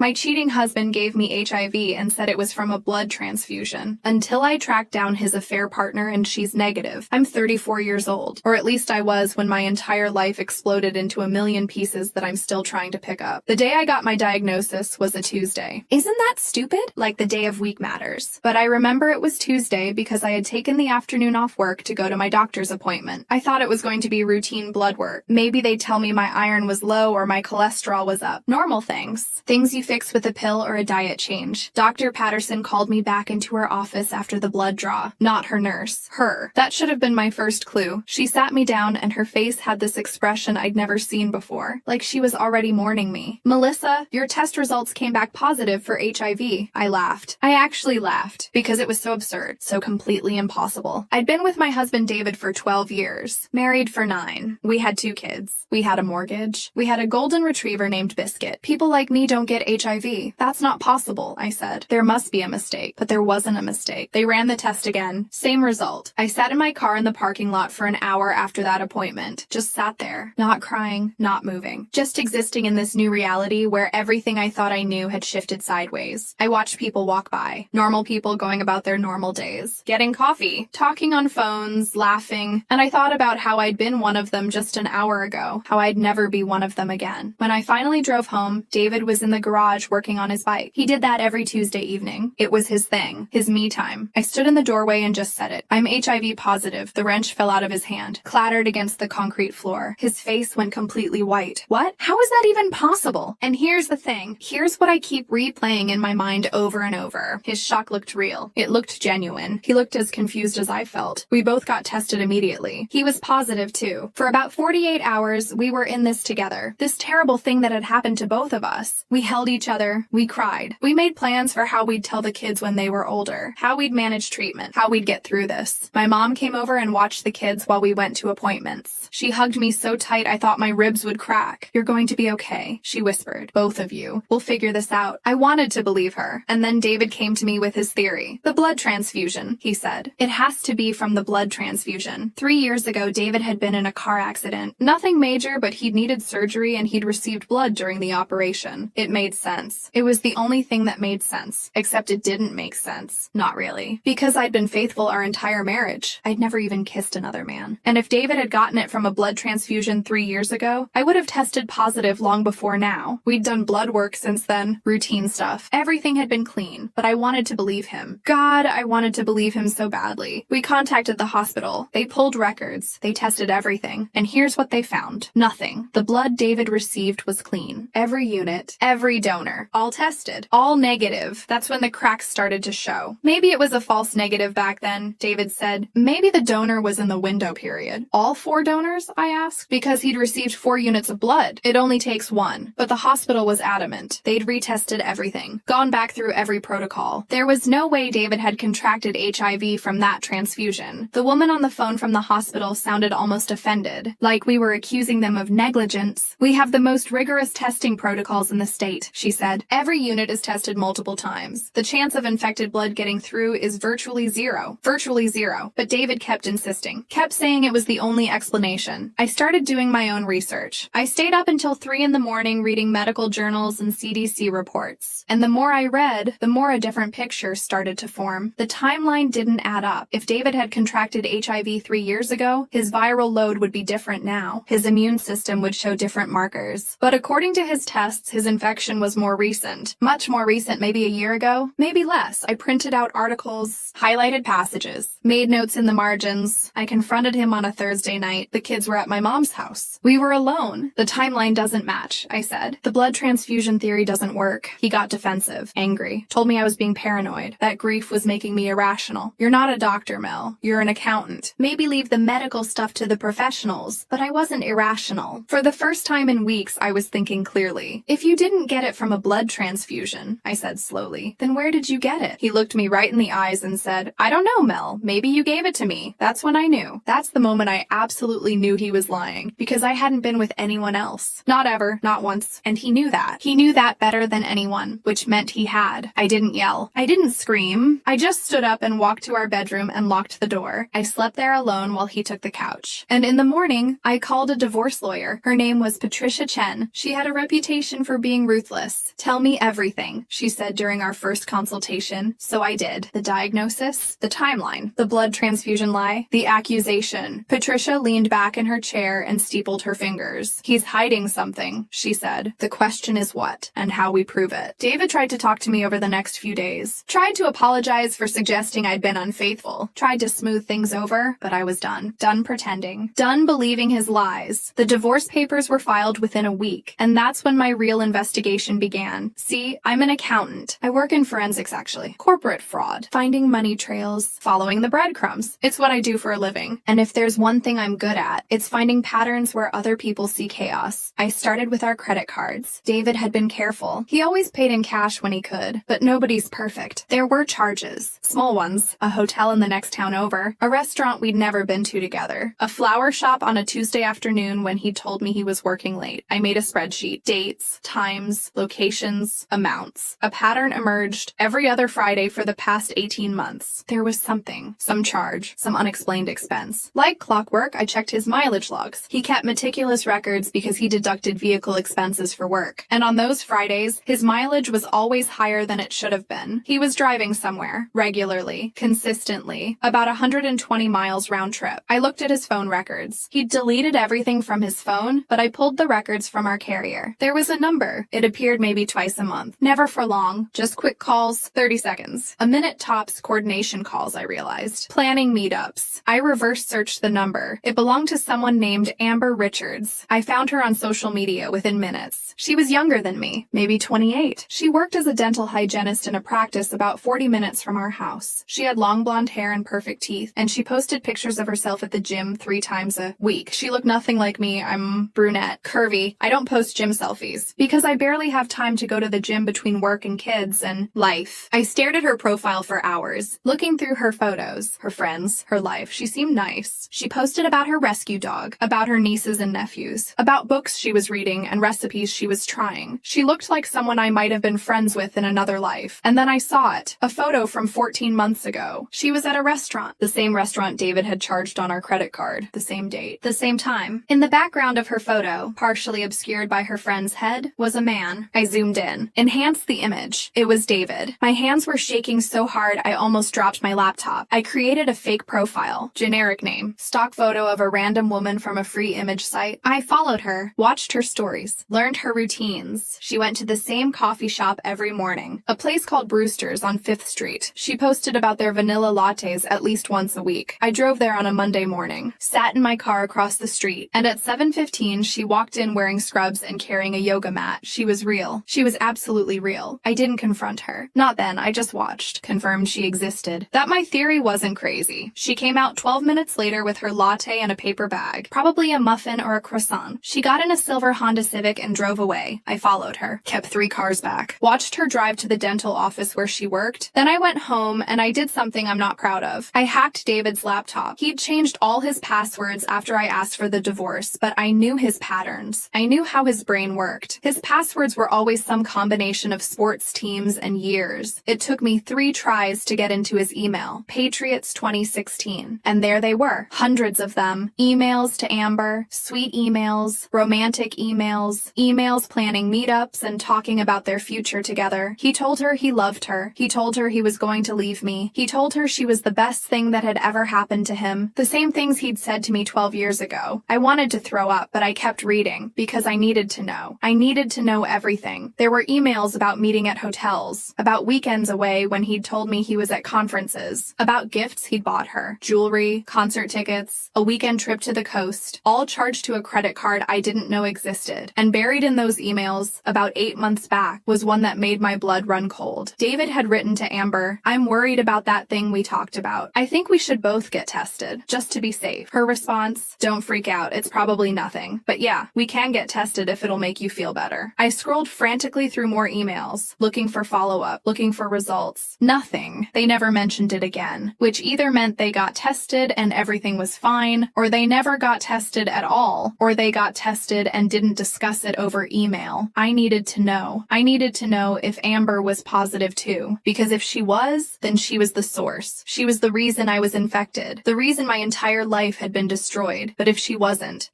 My cheating husband gave me HIV and said it was from a blood transfusion. Until I tracked down his affair partner and she's negative. I'm 34 years old. Or at least I was when my entire life exploded into a million pieces that I'm still trying to pick up. The day I got my diagnosis was a Tuesday. Isn't that stupid? Like the day of week matters. But I remember it was Tuesday because I had taken the afternoon off work to go to my doctor's appointment. I thought it was going to be routine blood work. Maybe they'd tell me my iron was low or my cholesterol was up. Normal things. Things you fix with a pill or a diet change. Dr. Patterson called me back into her office after the blood draw. Not her nurse. Her. That should have been my first clue. She sat me down and her face had this expression I'd never seen before. Like she was already mourning me. Melissa, your test results came back positive for HIV. I laughed. I actually laughed because it was so absurd, so completely impossible. I'd been with my husband David for 12 years, married for 9. We had 2 kids. We had a mortgage. We had a golden retriever named Biscuit. People like me don't get HIV. That's not possible, I said. There must be a mistake. But there wasn't a mistake. They ran the test again. Same result. I sat in my car in the parking lot for an hour after that appointment. Just sat there. Not crying, not moving. Just existing in this new reality where everything I thought I knew had shifted sideways. I watched people walk by. Normal people going about their normal days. Getting coffee. Talking on phones. Laughing. And I thought about how I'd been one of them just an hour ago. How I'd never be one of them again. When I finally drove home, David was in the garage working on his bike. He did that every Tuesday evening. It was his thing. His me time. I stood in the doorway and just said it. I'm HIV positive. The wrench fell out of his hand. Clattered against the concrete floor. His face went completely white. What? How is that even possible? And here's the thing. Here's what I keep replaying in my mind over and over. His shock looked real. It looked genuine. He looked as confused as I felt. We both got tested immediately. He was positive too. For about 48 hours, we were in this together. This terrible thing that had happened to both of us. We held each other. We cried. We made plans for how we'd tell the kids when they were older. How we'd manage treatment. How we'd get through this. My mom came over and watched the kids while we went to appointments. She hugged me so tight I thought my ribs would crack. You're going to be okay, she whispered. Both of you. We'll figure this out. I wanted to believe her. And then David came to me with his theory. The blood transfusion, he said. It has to be from the blood transfusion. 3 years ago, David had been in a car accident. Nothing major, but he'd needed surgery and he'd received blood during the operation. It made sense. It was the only thing that made sense. Except it didn't make sense. Not really. Because I'd been faithful our entire marriage. I'd never even kissed another man. And if David had gotten it from a blood transfusion 3 years ago, I would have tested positive long before now. We'd done blood work since then. Routine stuff. Everything had been clean. But I wanted to believe him. God, I wanted to believe him so badly. We contacted the hospital. They pulled records. They tested everything. And here's what they found. Nothing. The blood David received was clean. Every unit, every donor, all tested, all negative. That's when the cracks started to show. Maybe it was a false negative back then, David said. Maybe the donor was in the window period. All 4 donors, I asked, because he'd received 4 units of blood. It only takes 1. But the hospital was adamant. They'd retested everything, gone back through every protocol. There was no way David had contracted HIV from that transfusion. The woman on the phone from the hospital sounded almost offended, like we were accusing them of negligence. We have the most rigorous testing protocols in the state, she said. Every unit is tested multiple times. The chance of infected blood getting through is virtually zero. Virtually zero. But David kept insisting. Kept saying it was the only explanation. I started doing my own research. I stayed up until 3 in the morning reading medical journals and CDC reports. And the more I read, the more a different picture started to form. The timeline didn't add up. If David had contracted HIV 3 years ago, his viral load would be different now. His immune system would show different markers. But according to his tests, his infection was more recent. Much more recent, maybe a year ago. Maybe less. I printed out articles, highlighted passages, made notes in the margins. I confronted him on a Thursday night. The kids were at my mom's house. We were alone. The timeline doesn't match, I said. The blood transfusion theory doesn't work. He got defensive, angry, told me I was being paranoid. That grief was making me irrational. You're not a doctor, Mel. You're an accountant. Maybe leave the medical stuff to the professionals. But I wasn't irrational. For the first time in weeks, I was thinking clearly. If you didn't get it from a blood transfusion, I said slowly, then where did you get it? He looked me right in the eyes and said, I don't know, Mel. Maybe you gave it to me. That's when I knew. That's the moment I absolutely knew he was lying, because I hadn't been with anyone else. Not ever, not once. And he knew that. He knew that better than anyone, which meant he had. I didn't yell. I didn't scream. I just stood up and walked to our bedroom and locked the door. I slept there alone while he took the couch. And in the morning, I called a divorce lawyer. Her name was Patricia Chen. She had a reputation for being ruthless. Yes, tell me everything, she said during our first consultation. So I did. The diagnosis, the timeline, the blood transfusion lie, the accusation. Patricia leaned back in her chair and steepled her fingers. He's hiding something, she said. The question is what, and how we prove it. David tried to talk to me over the next few days. Tried to apologize for suggesting I'd been unfaithful. Tried to smooth things over, but I was done. Done pretending. Done believing his lies. The divorce papers were filed within a week, and that's when my real investigation began. See, I'm an accountant. I work in forensics, actually. Corporate fraud. Finding money trails. Following the breadcrumbs. It's what I do for a living. And if there's one thing I'm good at, it's finding patterns where other people see chaos. I started with our credit cards. David had been careful. He always paid in cash when he could, but nobody's perfect. There were charges. Small ones. A hotel in the next town over. A restaurant we'd never been to together. A flower shop on a Tuesday afternoon when he told me he was working late. I made a spreadsheet. Dates, times, locations, amounts. A pattern emerged every other Friday for the past 18 months. There was something. Some charge. Some unexplained expense. Like clockwork, I checked his mileage logs. He kept meticulous records because he deducted vehicle expenses for work. And on those Fridays, his mileage was always higher than it should have been. He was driving somewhere, regularly, consistently, about 120 miles round trip. I looked at his phone records. He'd deleted everything from his phone, but I pulled the records from our carrier. There was a number. It appeared maybe twice a month. Never for long. Just quick calls, 30 seconds. A minute tops coordination calls, I realized. Planning meetups. I reverse searched the number. It belonged to someone named Amber Richards. I found her on social media within minutes. She was younger than me, maybe 28. She worked as a dental hygienist in a practice about 40 minutes from our house. She had long blonde hair and perfect teeth, and she posted pictures of herself at the gym 3 times a week. She looked nothing like me. I'm brunette, curvy. I don't post gym selfies because I barely have time to go to the gym between work and kids and life. I stared at her profile for hours, looking through her photos, her friends, her life. She seemed nice. She posted about her rescue dog, about her nieces and nephews, about books she was reading and recipes she was trying. She looked like someone I might have been friends with in another life. And then I saw it, a photo from 14 months ago. She was at a restaurant, the same restaurant David had charged on our credit card, the same date, the same time. In the background of her photo, partially obscured by her friend's head, was a man. I zoomed in, enhanced the image. It was David. My hands were shaking so hard I almost dropped my laptop. I created a fake profile, generic name, stock photo of a random woman from a free image site. I followed her, watched her stories, learned her routines. She went to the same coffee shop every morning, a place called Brewster's on 5th Street. She posted about their vanilla lattes at least once a week. I drove there on a Monday morning, sat in my car across the street, and at 7:15 she walked in wearing scrubs and carrying a yoga mat. She was real. She was absolutely real. I didn't confront her. Not then, I just watched, confirmed she existed. That my theory wasn't crazy. She came out 12 minutes later with her latte and a paper bag, probably a muffin or a croissant. She got in a silver Honda Civic and drove away. I followed her, kept 3 cars back, watched her drive to the dental office where she worked. Then I went home and I did something I'm not proud of. I hacked David's laptop. He'd changed all his passwords after I asked for the divorce, but I knew his patterns. I knew how his brain worked. His passwords were always some combination of sports teams and years. It took me 3 tries to get into his email, Patriots 2016. And there they were, hundreds of them. Emails to Amber, sweet emails, romantic emails, emails planning meetups and talking about their future together. He told her he loved her. He told her he was going to leave me. He told her she was the best thing that had ever happened to him. The same things he'd said to me 12 years ago. I wanted to throw up, but I kept reading because I needed to know. I needed to know everything. There were emails about meeting at hotels, about weekends away when he'd told me he was at conferences, about gifts he'd bought her, jewelry, concert tickets, a weekend trip to the coast, all charged to a credit card I didn't know existed. And buried in those emails, about 8 months back, was one that made my blood run cold. David had written to Amber, "I'm worried about that thing we talked about. I think we should both get tested, just to be safe." Her response, "Don't freak out, it's probably nothing. But yeah, we can get tested if it'll make you feel better." I scrolled frantically through more emails, looking for follow-up, looking for results. Nothing. They never mentioned it again, which either meant they got tested and everything was fine, or they never got tested at all, or they got tested and didn't discuss it over email. I needed to know. I needed to know if Amber was positive too, because if she was, then she was the source. She was the reason I was infected, the reason my entire life had been destroyed. But if she wasn't,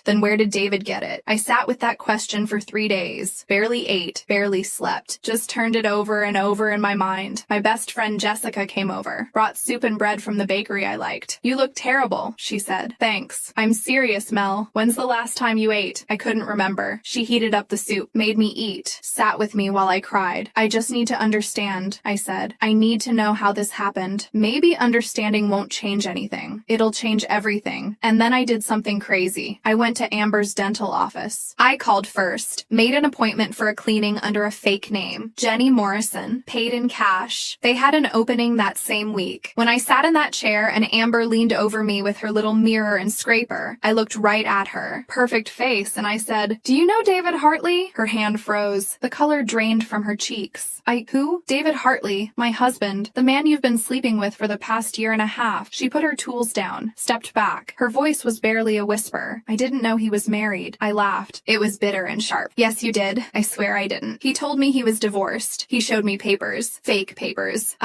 then where did David get it? I sat with that question for 3 days. days. Barely ate, barely slept. Just turned it over and over in my mind. My best friend Jessica came over, brought soup and bread from the bakery I liked. "You look terrible," she said. "Thanks. I'm serious, Mel. When's the last time you ate?" I couldn't remember. She heated up the soup, made me eat, sat with me while I cried. "I just need to understand," I said. "I need to know how this happened. Maybe understanding won't change anything. It'll change everything." And then I did something crazy. I went to Amber's dental office. I called first, made an appointment for a cleaning under a fake name, Jenny Morrison, paid in cash. They had an opening that same week. When I sat in that chair and Amber leaned over me with her little mirror and scraper, I looked right at her. Perfect face, and I said, "Do you know David Hartley?" Her hand froze. The color drained from her cheeks. Who? "David Hartley, my husband, the man you've been sleeping with for the past year and a half." She put her tools down, stepped back. Her voice was barely a whisper. "I didn't know he was married." I laughed. It was bitter and sharp. "Yes, you did." I swear I didn't. "He told me he was divorced." He showed me papers. Fake papers.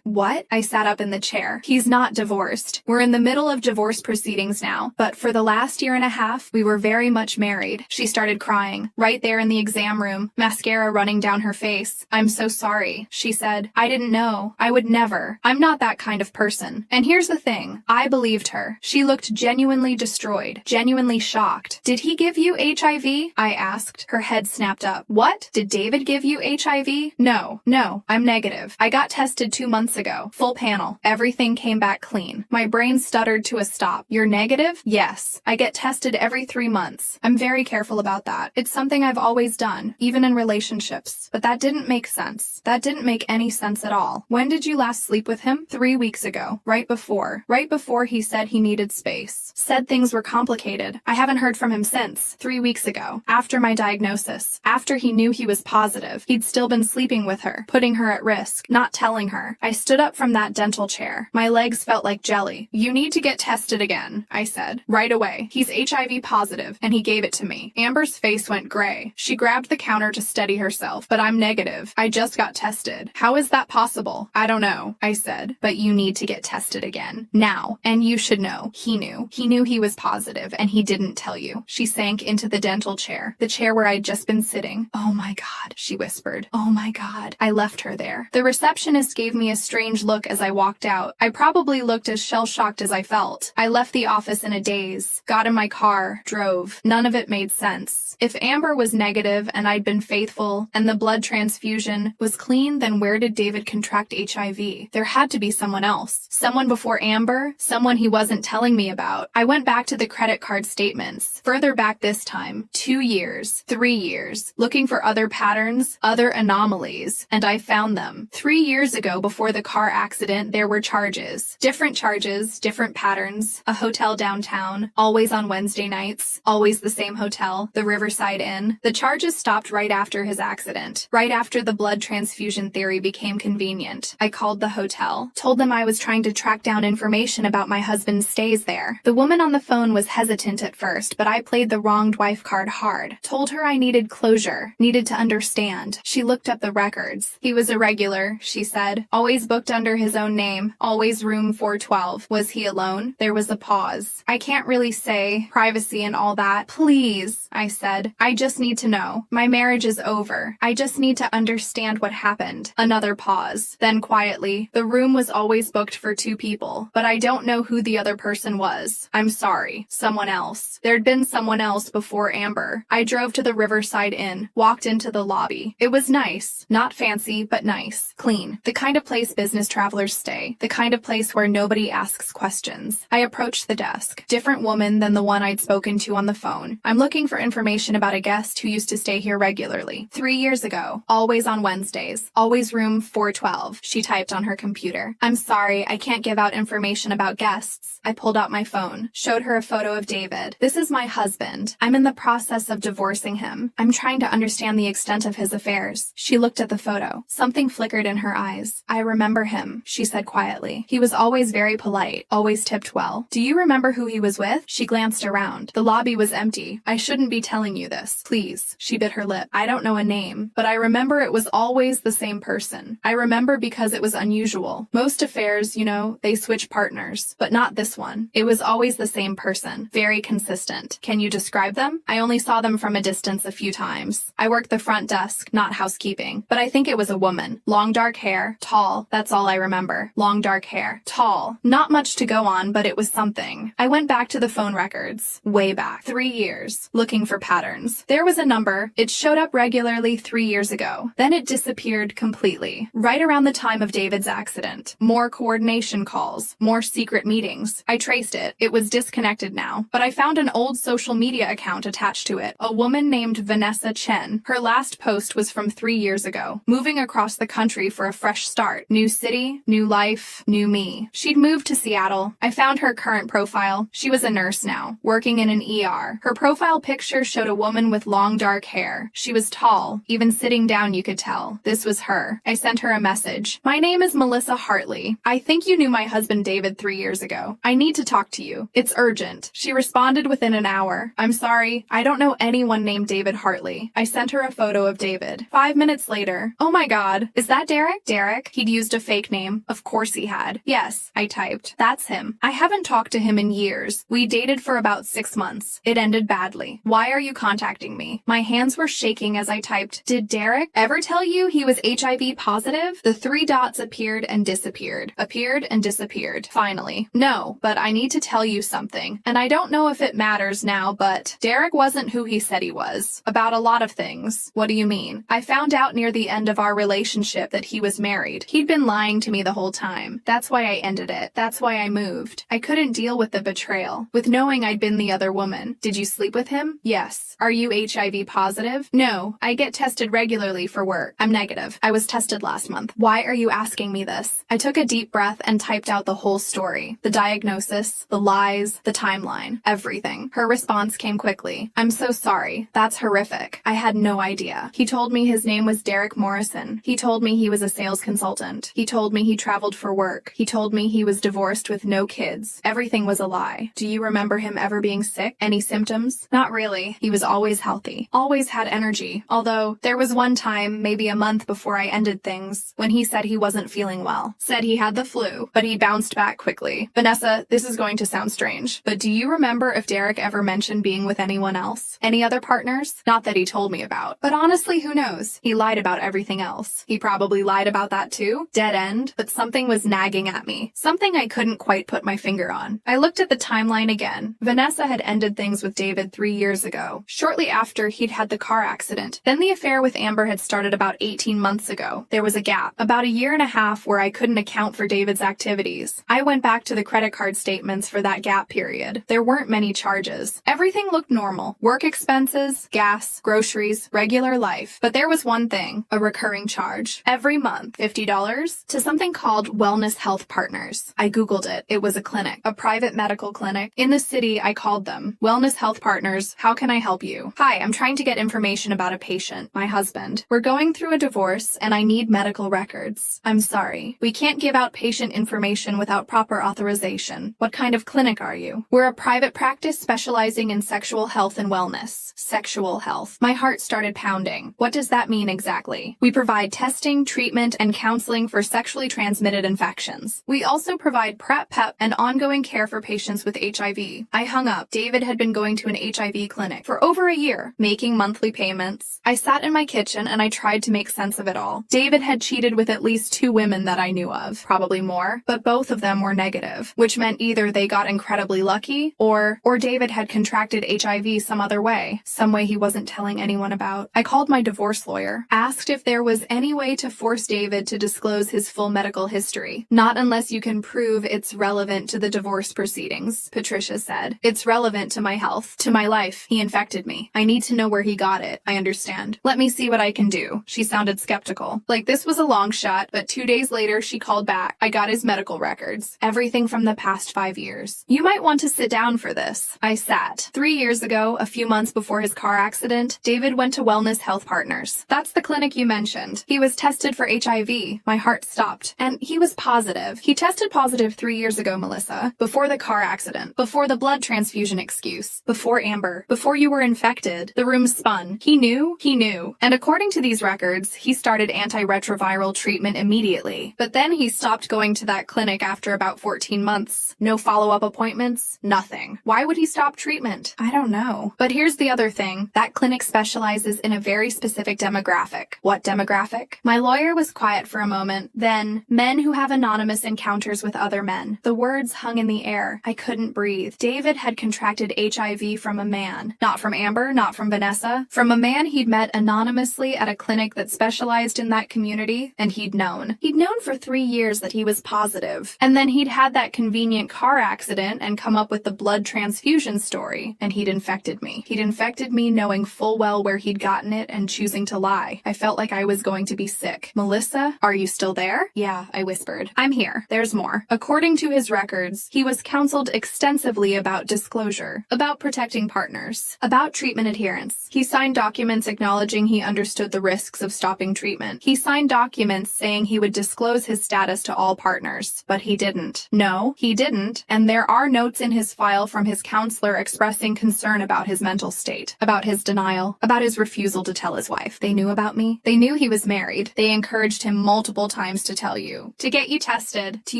What? I sat up in the chair. "He's not divorced. We're in the middle of divorce proceedings now, but for the last year and a half, we were very much married." She started crying. Right there in the exam room, mascara running down her face. "I'm so sorry," she said. "I didn't know. I would never. I'm not that kind of person." And here's the thing. I believed her. She looked genuinely destroyed, genuinely shocked. "Did he give you HIV?" I asked. Her head snapped up. "What? Did David give you HIV?" No, I'm negative. I got tested 2 months ago. Full panel. Everything came back clean. My brain stuttered to a stop. "You're negative?" "Yes. I get tested every 3 months. I'm very careful about that. It's something I've always done, even in relationships. But that didn't make sense. That didn't make any sense at all. When did you last sleep with him?" 3 weeks ago. Right before he said he needed space. Said things were complicated. I haven't heard from him since. 3 weeks ago. After my diagnosis. After he knew he was positive. He'd still been sleeping with her, putting her at risk, not telling her. I stood up from that dental chair. My legs felt like jelly. "You need to get tested again," I said. "Right away. He's HIV positive," and he gave it to me. Amber's face went gray. She grabbed the counter to steady herself. "But I'm negative. I just got tested." "How is that possible?" "I don't know," I said. "But you need to get tested again. Now. And you should know. He knew. He knew he was positive, and he didn't tell you." She sank into the dental chair, the chair where I'd just been sitting. "Oh my God," she whispered. "Oh my God." I left her there. The receptionist gave me a strange look as I walked out. I probably looked as shell-shocked as I felt. I left the office in a daze, got in my car, drove. None of it made sense. If Amber was negative and I'd been faithful, and the blood transfusion was clean, then where did David contract HIV? There had to be someone else. Someone before Amber, someone he wasn't telling me about. I went back to the credit card statements. Further back this time, 2 years, 3 years, looking for other patterns, other anomalies, and I found them. 3 years ago, before the car accident, there were charges, different patterns, a hotel downtown, always on Wednesday nights, always the same hotel, the Riverside Inn. The charges stopped right after his accident, right after the blood transfusion theory became convenient. I called the hotel, told them I was trying to track down information about my husband's stays there. The woman on the phone was hesitant at first, but I played the wronged wife card hard. Told her I needed closure, needed to understand. She looked up the records. He was a regular, she said. Always booked under his own name. Always room 412. Was he alone? There was a pause. "I can't really say. Privacy and all that." "Please," I said. "I just need to know. My marriage is over. I just need to understand what happened." Another pause. Then quietly, "The room was always booked for 2 people, but I don't know who the other person was. I'm sorry. Someone else. There'd been someone else before Amber." I drove to the Riverside Inn, walked into the lobby. It was nice. Not fancy, but nice. Clean. The kind of place business travelers stay. The kind of place where nobody asks questions. I approached the desk. Different woman than the one I'd spoken to on the phone. "I'm looking for information about a guest who used to stay here regularly. 3 years ago. Always on Wednesdays. Always room 412. She typed on her computer. "I'm sorry, I can't give out information about guests." I pulled out my phone. Showed her a photo of David. "This is my husband. I'm in the process of divorcing him. I'm trying to understand the extent of his affairs." She looked at the photo. Something flickered in her eyes. "I remember him," she said quietly. "He was always very polite, always tipped well. Do you remember who he was with?" She glanced around. The lobby was empty. "I shouldn't be telling you this. Please." She bit her lip. "I don't know a name, but I remember it was always the same person. I remember because it was unusual. Most affairs, you know, they switch partners, but not this one. It was always the same person. Very consistent. Can you describe them?" "I only saw them from a distance a few times. I worked the front desk, not housekeeping, but I think it was a woman. Long dark hair, tall, that's all I remember. Long dark hair, tall. Not much to go on, but it was something. I went back to the phone records, way back, 3 years, looking for patterns. There was a number. It showed up regularly 3 years ago. Then it disappeared completely. Right around the time of David's accident. More coordination calls, more secret meetings. I traced it. It was disconnected now, but I found an old social media account attached to it. A woman named Vanessa Chen. Her last post was from 3 years ago. Moving across the country for a fresh start. New city, new life, new me. She'd moved to Seattle. I found her current profile. She was a nurse now, working in an ER. Her profile picture showed a woman with long dark hair. She was tall. Even sitting down you could tell. This was her. I sent her a message. My name is Melissa Hartley. I think you knew my husband David 3 years ago. I need to talk to you. It's urgent. She responded within an hour. I'm sorry. I don't know anyone named David Hartley. I sent her a photo of David. 5 minutes later. Oh my God. Is that Derek? Derek? He'd used a fake name. Of course he had. Yes, I typed. That's him. I haven't talked to him in years. We dated for about 6 months. It ended badly. Why are you contacting me? My hands were shaking as I typed. Did Derek ever tell you he was HIV positive? The 3 dots appeared and disappeared. Appeared and disappeared. Finally. No, but I need to tell you something. And I don't know if it matters now, but Derek wasn't who he said he was. About a lot of things. What do you mean? I found out near the end of our relationship that he was married. He'd been lying to me the whole time. That's why I ended it. That's why I moved. I couldn't deal with the betrayal, with knowing I'd been the other woman. Did you sleep with him? Yes. Are you HIV positive? No. I get tested regularly for work. I'm negative. I was tested last month. Why are you asking me this? I took a deep breath and typed out the whole story. The diagnosis, the lies, the timeline, everything. Her response came quickly. I'm so sorry. That's horrific. I had no idea. He told me his name was Derek Morrison. He told me he was a sales consultant. He told me he traveled for work. He told me he was divorced with no kids. Everything was a lie. Do you remember him ever being sick? Any symptoms? Not really. He was always healthy. Always had energy. Although, there was one time, maybe a month before I ended things, when he said he wasn't feeling well. Said he had the flu, but he bounced back quickly. Vanessa, this is going to sound strange, but do you remember if Derek ever mentioned being with anyone else? Any other partners? Not that he told me about. But honestly, who knows? He lied about everything else. He probably lied about that too. Dead end. But something was nagging at me. Something I couldn't quite put my finger on. I looked at the timeline again. Vanessa had ended things with David 3 years ago. Shortly after, he'd had the car accident. Then the affair with Amber had started about 18 months ago. There was a gap. About a year and a half where I couldn't account for David's activities. I went back to the credit card statements for that gap period. There weren't many charges. Everything looked normal. Work expenses, gas, groceries, regular life. But there was one thing, a recurring charge. Every month, $50 to something called Wellness Health Partners. I Googled it. It was a clinic, a private medical clinic. In the city, I called them. Wellness Health Partners, how can I help you? Hi, I'm trying to get information about a patient, my husband. We're going through a divorce and I need medical records. I'm sorry. We can't give out patient information without proper authorization. What kind of clinic are you? We're a private practice specializing in sexual health and wellness. Sexual health. My heart started pounding. What does that mean exactly? We provide testing, treatment, and counseling for sexually transmitted infections. We also provide PrEP, PEP, and ongoing care for patients with HIV. I hung up. David had been going to an HIV clinic for over a year, making monthly payments. I sat in my kitchen and I tried to make sense of it all. David had cheated with at least 2 women that I knew of, probably more, but both of them were negative, which meant either they got incredibly lucky or David had contracted HIV some other way, some way he wasn't telling anyone about. I called my divorce lawyer, asked if there was any way to force David to disclose his full medical history. Not unless you can prove it's relevant to the divorce proceedings, Patricia said. It's relevant to my health, to my life. He infected me. I need to know where he got it. I understand. Let me see what I can do. She sounded skeptical. Like this was a long shot, but 2 days later she called back. I got his medical records. Everything from the past 5 years. You might want to sit down for this. I sat. 3 years ago, a few months before his car accident, David went to Wellness Health Partners. That's the clinic you mentioned. He was tested for HIV. My heart stopped. And he was positive. He tested positive 3 years ago, Melissa. Before the car accident. Before the blood transfusion excuse. Before Amber. Before you were infected. The room spun. He knew. He knew. And according to these records, he started antiretroviral treatment immediately. But then he stopped going to that clinic after about 14 months. No follow-up appointments. Nothing. Why would he stop treatment? I don't know. But here's the other thing. That clinic clinic specializes in a very specific demographic. What demographic? My lawyer was quiet for a moment. Then, men who have anonymous encounters with other men. The words hung in the air. I couldn't breathe. David had contracted HIV from a man. Not from Amber, not from Vanessa. From a man he'd met anonymously at a clinic that specialized in that community, and he'd known. He'd known for 3 years that he was positive. And then he'd had that convenient car accident and come up with the blood transfusion story, and he'd infected me. He'd infected me knowing full well where he'd gotten it and choosing to lie. I felt like I was going to be sick. Melissa, are you still there? Yeah, I whispered. I'm here. There's more. According to his records, he was counseled extensively about disclosure, about protecting partners, about treatment adherence. He signed documents acknowledging he understood the risks of stopping treatment. He signed documents saying he would disclose his status to all partners, but he didn't. No, he didn't, and there are notes in his file from his counselor expressing concern about his mental state, about his denial, about his refusal to tell his wife. They knew about me. They knew he was married. They encouraged him multiple times to tell you, to get you tested, to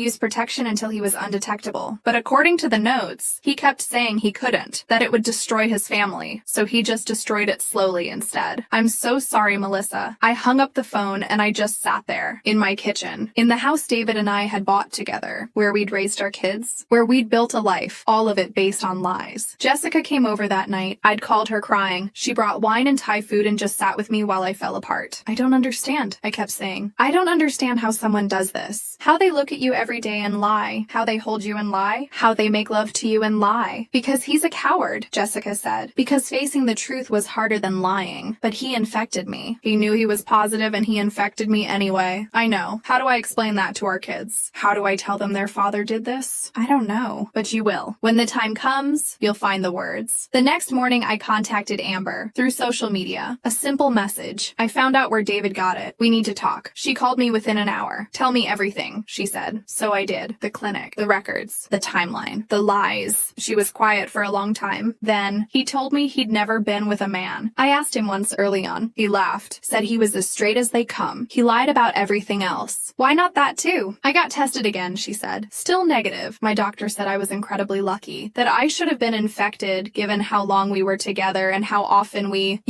use protection until he was undetectable. But according to the notes, he kept saying he couldn't, that it would destroy his family, so he just destroyed it slowly instead. I'm so sorry, Melissa. I hung up the phone and I just sat there, in my kitchen, in the house David and I had bought together, where we'd raised our kids, where we'd built a life, all of it based on lies. Jessica came over that night. I'd called her crying. She brought wine and Thai food and just sat with me while I fell apart. I don't understand, I kept saying. I don't understand how someone does this. How they look at you every day and lie. How they hold you and lie. How they make love to you and lie. Because he's a coward, Jessica said. Because facing the truth was harder than lying. But he infected me. He knew he was positive and he infected me anyway. I know. How do I explain that to our kids? How do I tell them their father did this? I don't know. But you will. When the time comes, you'll find the words. The next morning, I contacted Amber through social media. A simple message. I found out where David got it. We need to talk. She called me within an hour. Tell me everything, she said. So I did. The clinic, the records, the timeline, the lies. She was quiet for a long time. Then, he told me he'd never been with a man. I asked him once early on. He laughed, said he was as straight as they come. He lied about everything else. Why not that too? I got tested again, she said. Still negative. My doctor said I was incredibly lucky, that I should have been infected given how long we were together and how often we,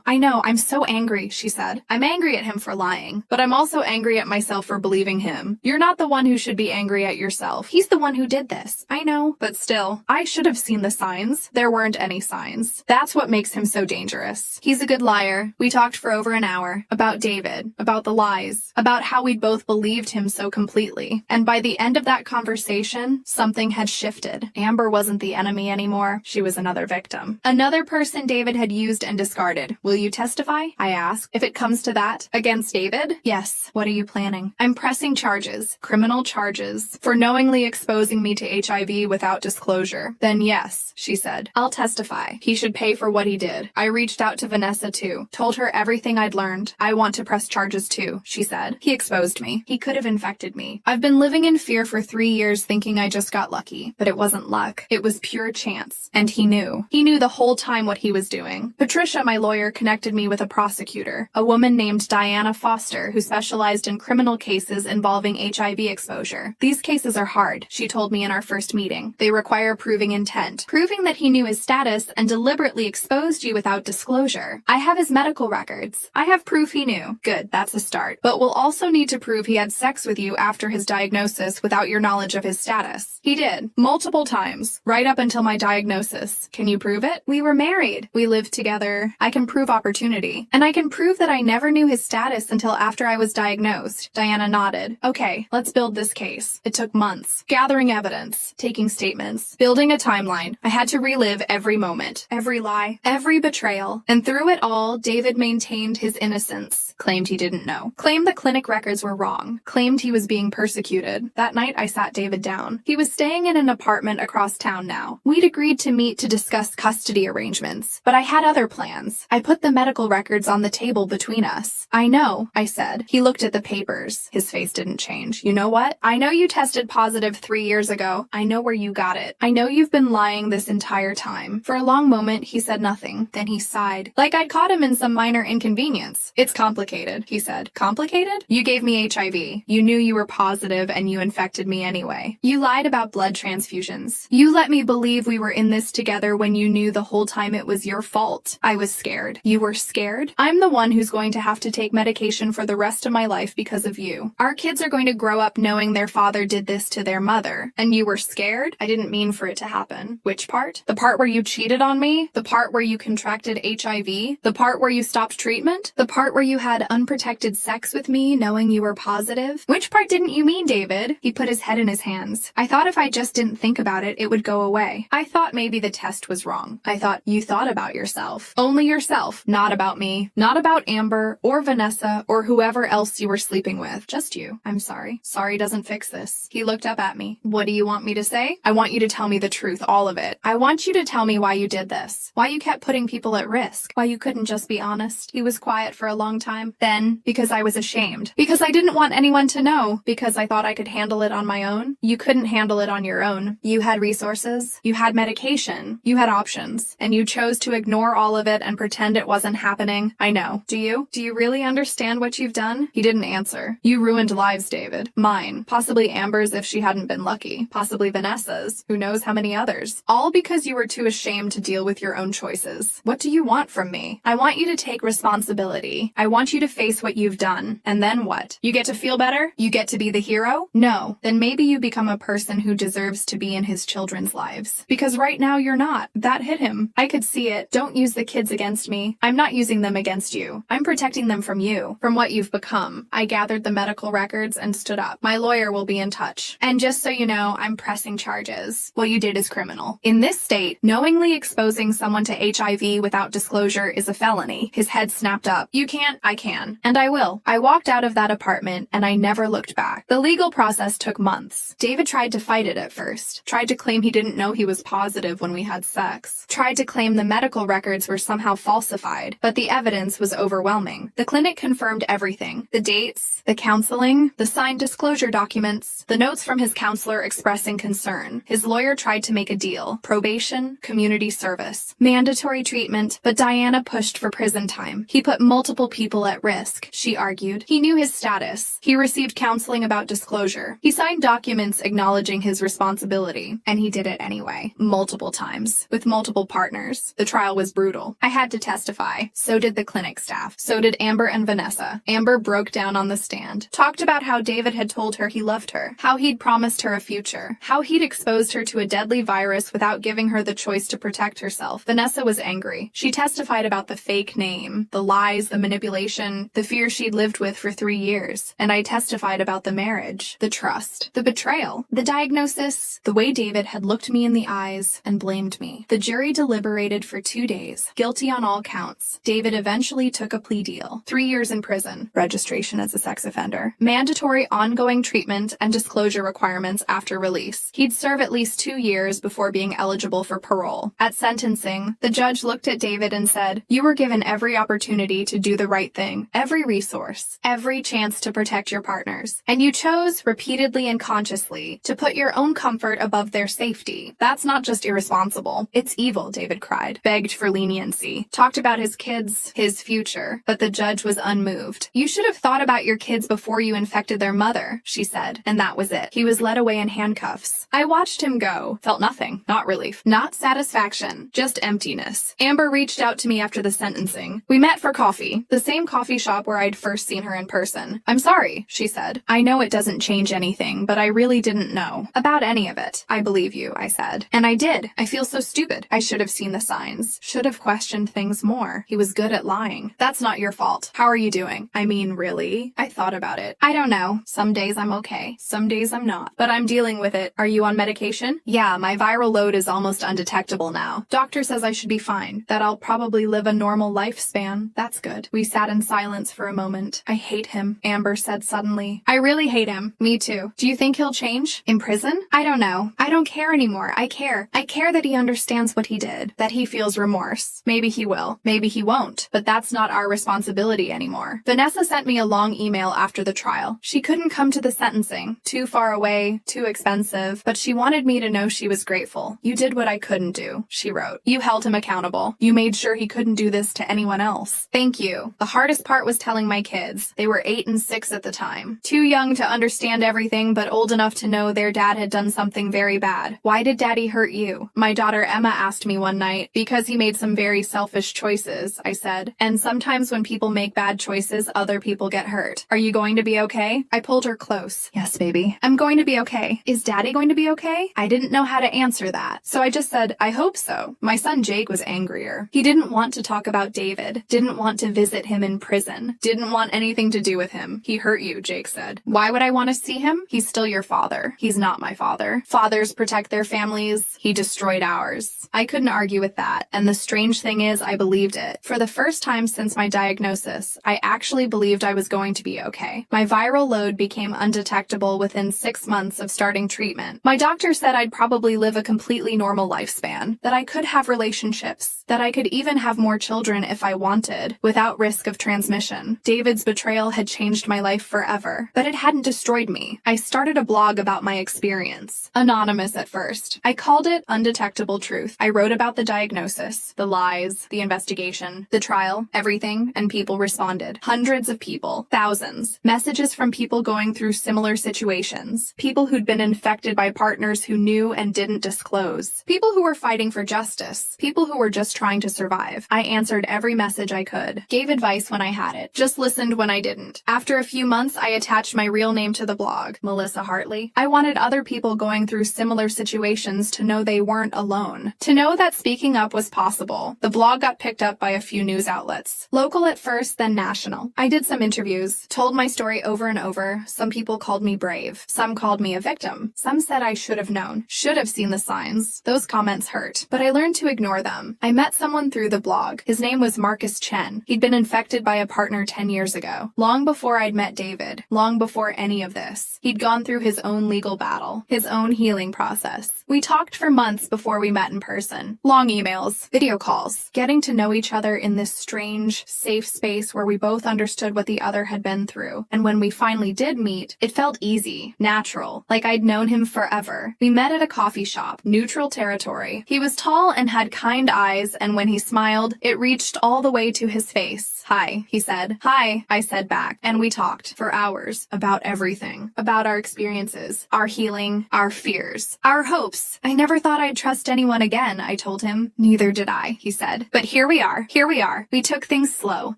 I know, I'm so angry, she said. I'm angry at him for lying, but I'm also angry at myself for believing him. You're not the one who should be angry at yourself. He's the one who did this. I know, but still, I should have seen the signs. There weren't any signs. That's what makes him so dangerous. He's a good liar. We talked for over an hour about David, about the lies, about how we'd both believed him so completely. And by the end of that conversation, something had shifted. Amber wasn't the enemy anymore. She was another victim. Another person David had used and discarded. Will you testify? I asked. If it comes to that, against David? Yes. What are you planning? I'm pressing charges, criminal charges, for knowingly exposing me to HIV without disclosure. Then yes, she said. I'll testify. He should pay for what he did. I reached out to Vanessa too, told her everything I'd learned. I want to press charges too, she said. He exposed me. He could have infected me. I've been living in fear for 3 years thinking I just got lucky, but it wasn't luck. It was pure chance. And he knew. He knew the whole time what he was doing. Patricia, my lawyer, connected me with a prosecutor, a woman named Diana Foster, who specialized in criminal cases involving HIV exposure. These cases are hard, she told me in our first meeting. They require proving intent, proving that he knew his status and deliberately exposed you without disclosure. I have his medical records. I have proof he knew. Good, that's a start. But we'll also need to prove he had sex with you after his diagnosis without your knowledge of his status. He did. Multiple times. Right up until my diagnosis. Can you prove it? We were married. We lived together. I can prove opportunity. And I can prove that I never knew his status until after I was diagnosed. Diana nodded. Okay, let's build this case. It took months. Gathering evidence. Taking statements. Building a timeline. I had to relive every moment. Every lie. Every betrayal. And through it all, David maintained his innocence. Claimed he didn't know. Claimed the clinic records were wrong. Claimed he was being persecuted. That night, I sat David down. He was staying in an apartment across town now. We'd agreed to meet to discuss custody arrangements, but I had other plans. I put the medical records on the table between us. I know, I said. He looked at the papers. His face didn't change. You know what? I know you tested positive 3 years ago. I know where you got it. I know you've been lying this entire time. For a long moment, he said nothing. Then he sighed, like I'd caught him in some minor inconvenience. It's complicated. complicated, he said. Complicated? You gave me HIV. You knew you were positive and you infected me anyway. You lied about blood transfusions. You let me believe we were in this together when you knew the whole time it was your fault. I was scared. You were scared? I'm the one who's going to have to take medication for the rest of my life because of you. Our kids are going to grow up knowing their father did this to their mother. And you were scared? I didn't mean for it to happen. Which part? The part where you cheated on me? The part where you contracted HIV? The part where you stopped treatment? The part where you had unprotected sex with me knowing you were positive? Which part didn't you mean, David? He put his head in his hands. I thought if I just didn't think about it, it would go away. I thought maybe the test was wrong. I thought you thought about yourself. Only yourself. Not about me. Not about Amber or Vanessa or whoever else you were sleeping with. Just you. I'm sorry. Sorry doesn't fix this. He looked up at me. What do you want me to say? I want you to tell me the truth, all of it. I want you to tell me why you did this. Why you kept putting people at risk. Why you couldn't just be honest. He was quiet for a long time. Then, because I was ashamed. Because I didn't want anyone to know. Because I thought I could handle it on my own. You couldn't handle it on your own. You had resources. You had medication. You had options. And you chose to ignore all of it and pretend it wasn't happening. I know. Do you? Do you really understand what you've done? He didn't answer. You ruined lives, David. Mine. Possibly Amber's if she hadn't been lucky. Possibly Vanessa's. Who knows how many others. All because you were too ashamed to deal with your own choices. What do you want from me? I want you to take responsibility. I want you to face what you've done. And then what? You get to feel better? You get to be the hero? No. Then maybe you become a person who deserves to be in his children's lives. Because right now you're not. That hit him. I could see it. Don't use the kids against me. I'm not using them against you. I'm protecting them from you. From what you've become. I gathered the medical records and stood up. My lawyer will be in touch. And just so you know, I'm pressing charges. What you did is criminal. In this state, knowingly exposing someone to HIV without disclosure is a felony. His head snapped up. You can't, I can. And I will. I walked out of that apartment and I never looked back. The legal process took months. David tried to fight it at first. Tried to claim he didn't know he was positive when we had sex. Tried to claim the medical records were somehow falsified. But the evidence was overwhelming. The clinic confirmed everything. The dates, the counseling, the signed disclosure documents, the notes from his counselor expressing concern. His lawyer tried to make a deal. Probation, community service, mandatory treatment, but Diana pushed for prison time. He put multiple people at risk, she argued. He knew his status. He received counseling about disclosure. He signed documents acknowledging his responsibility. And he did it anyway. Multiple times. With multiple partners. The trial was brutal. I had to testify. So did the clinic staff. So did Amber and Vanessa. Amber broke down on the stand. Talked about how David had told her he loved her. How he'd promised her a future. How he'd exposed her to a deadly virus without giving her the choice to protect herself. Vanessa was angry. She testified about the fake name, the lies, the manipulation, the fear she'd lived with for 3 years. And I testified about the marriage, the trust, the betrayal, the diagnosis, the way David had looked me in the eyes and blamed me. The jury deliberated for 2 days, guilty on all counts. David eventually took a plea deal. 3 years in prison, registration as a sex offender, mandatory ongoing treatment and disclosure requirements after release. He'd serve at least 2 years before being eligible for parole. At sentencing, the judge looked at David and said, "You were given every opportunity to do the right thing, every resource, every chance to protect your partners. And you chose, repeatedly and consciously, to put your own comfort above their safety. That's not just irresponsible. It's evil," David cried, begged for leniency, talked about his kids, his future, but the judge was unmoved. "You should have thought about your kids before you infected their mother," she said, and that was it. He was led away in handcuffs. I watched him go, felt nothing, not relief, not satisfaction, just emptiness. Amber reached out to me after the sentencing. We met for coffee, the same coffee shop where I'd first seen her in person. "I'm sorry," she said. "I know it doesn't change anything, but I really didn't know about any of it." "I believe you," I said. And I did. I feel so stupid. I should have seen the signs. Should have questioned things more. He was good at lying. "That's not your fault. How are you doing?" "I mean, really?" I thought about it. "I don't know. Some days I'm okay. Some days I'm not. But I'm dealing with it. Are you on medication?" "Yeah, my viral load is almost undetectable now. Doctor says I should be fine. That I'll probably live a normal lifespan." "That's good." We sat in silence for a moment. "I hate him," Amber said suddenly. "I really hate him." "Me too." "Do you think he'll change? In prison?" "I don't know. I don't care anymore. I care. I care that he understands what he did. That he feels remorse. Maybe he will. Maybe he won't. But that's not our responsibility anymore." Vanessa sent me a long email after the trial. She couldn't come to the sentencing. Too far away, too expensive, but she wanted me to know she was grateful. "You did what I couldn't do," she wrote. "You held him accountable. You made sure he couldn't do this to anyone else. Thank you. The hardest hardest part was telling my kids. They were 8 and 6 at the time. Too young to understand everything, but old enough to know their dad had done something very bad. Why did Daddy hurt you? My daughter Emma asked me one night. Because he made some very selfish choices, I said. And sometimes when people make bad choices, other people get hurt. Are you going to be okay? I pulled her close. Yes, baby. I'm going to be okay. Is Daddy going to be okay? I didn't know how to answer that. So I just said, I hope so. My son Jake was angrier. He didn't want to talk about David. Didn't want to visit him in prison. Didn't want anything to do with him. He hurt you, Jake said. Why would I want to see him? He's still your father. He's not my father. Fathers protect their families. He destroyed ours. I couldn't argue with that. And the strange thing is, I believed it. For the first time since my diagnosis, I actually believed I was going to be okay. My viral load became undetectable within 6 months of starting treatment. My doctor said I'd probably live a completely normal lifespan, that I could have relationships, that I could even have more children if I wanted, without risk of transmission. David's betrayal had changed my life forever, but it hadn't destroyed me. I started a blog about my experience. Anonymous at first. I called it Undetectable Truth. I wrote about the diagnosis, the lies, the investigation, the trial, everything, and people responded. Hundreds of people. Thousands. Messages from people going through similar situations. People who'd been infected by partners who knew and didn't disclose. People who were fighting for justice. People who were just trying to survive. I answered every message I could. Gave advice when I had it. Just listened when I didn't. After a few months, I attached my real name to the blog, Melissa Hartley. I wanted other people going through similar situations to know they weren't alone. To know that speaking up was possible. The blog got picked up by a few news outlets. Local at first, then national. I did some interviews, told my story over and over. Some people called me brave. Some called me a victim. Some said I should have known, should have seen the signs. Those comments hurt, but I learned to ignore them. I met someone through the blog. His name was Marcus Chen. He'd been infected by a partner 10 years ago. Long before I'd met David. Long before any of this. He'd gone through his own legal battle. His own healing process. We talked for months before we met in person. Long emails, video calls, getting to know each other in this strange, safe space where we both understood what the other had been through. And when we finally did meet, it felt easy, natural, like I'd known him forever. We met at a coffee shop, neutral territory. He was tall and had kind eyes, and when he smiled, it reached all the way to his face. Hi, he said. Hi, I said back. And we talked for hours about everything, about our experiences, our healing, our fears, our hopes. I never thought I'd trust anyone again, I told him. Neither did I, he said. But here we are. Here we are. We took things slow,